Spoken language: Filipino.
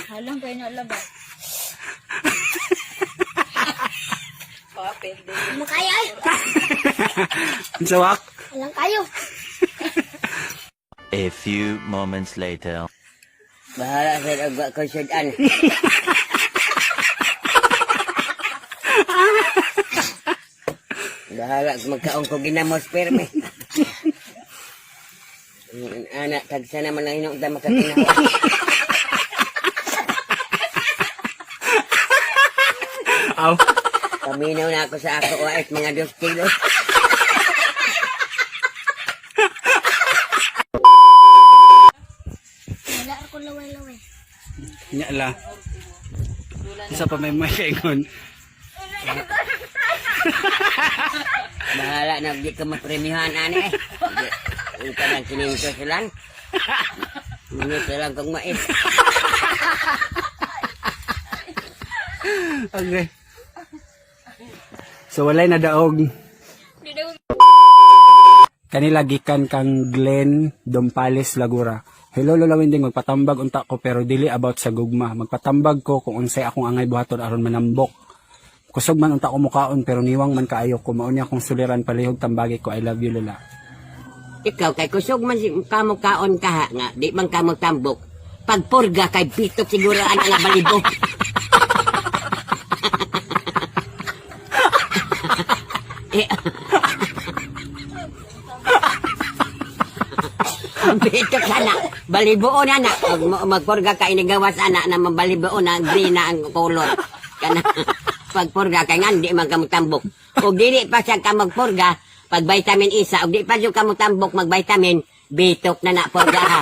Halang kayo na labas. Ano kaya ay? Sawak. Halang kayo. A few moments later. Bahala sa agwa ko sudan. Bahala magkaong ko ginamos perme. Anak tagsa naman lang hinong ta makakinawa. Aw. Paminaw na ako sa ako at mga 2 kilos. Wala ako laway-laway. Nya la. Isa pa may kaingon. Bahala na di ka mapremihan ani eh. Ang kanang kininto silang. Minit lang kong mais. Okay. So walay na daog. Kanila gikan kang Glenn Dompales Lagura. Hello Lola Winding, magpatambag unta ko pero dili about sa gugma. Magpatambag ko kung unsay akong angay buhaton aron manambok. Kusog man unta ko mukaon pero niwang man kaayo ko. Mao niya akong suliran palihog tambagi ko. I love you Lola. Ikaw kay kusog man kamo kaon ka ha, nga di man kamo tambok. Pagpurga kay bitok siguro ang nga balibo. Bitok sana balibo na na magpurga kay inigawas ana na mabalibo na green na ang color kana pagpurga kay nga di man kamo tambok. Ug dili pa siya ka magpurga pag vitamin isa ug di pa jud kamo tambok mag vitamin bitok na na purga ha.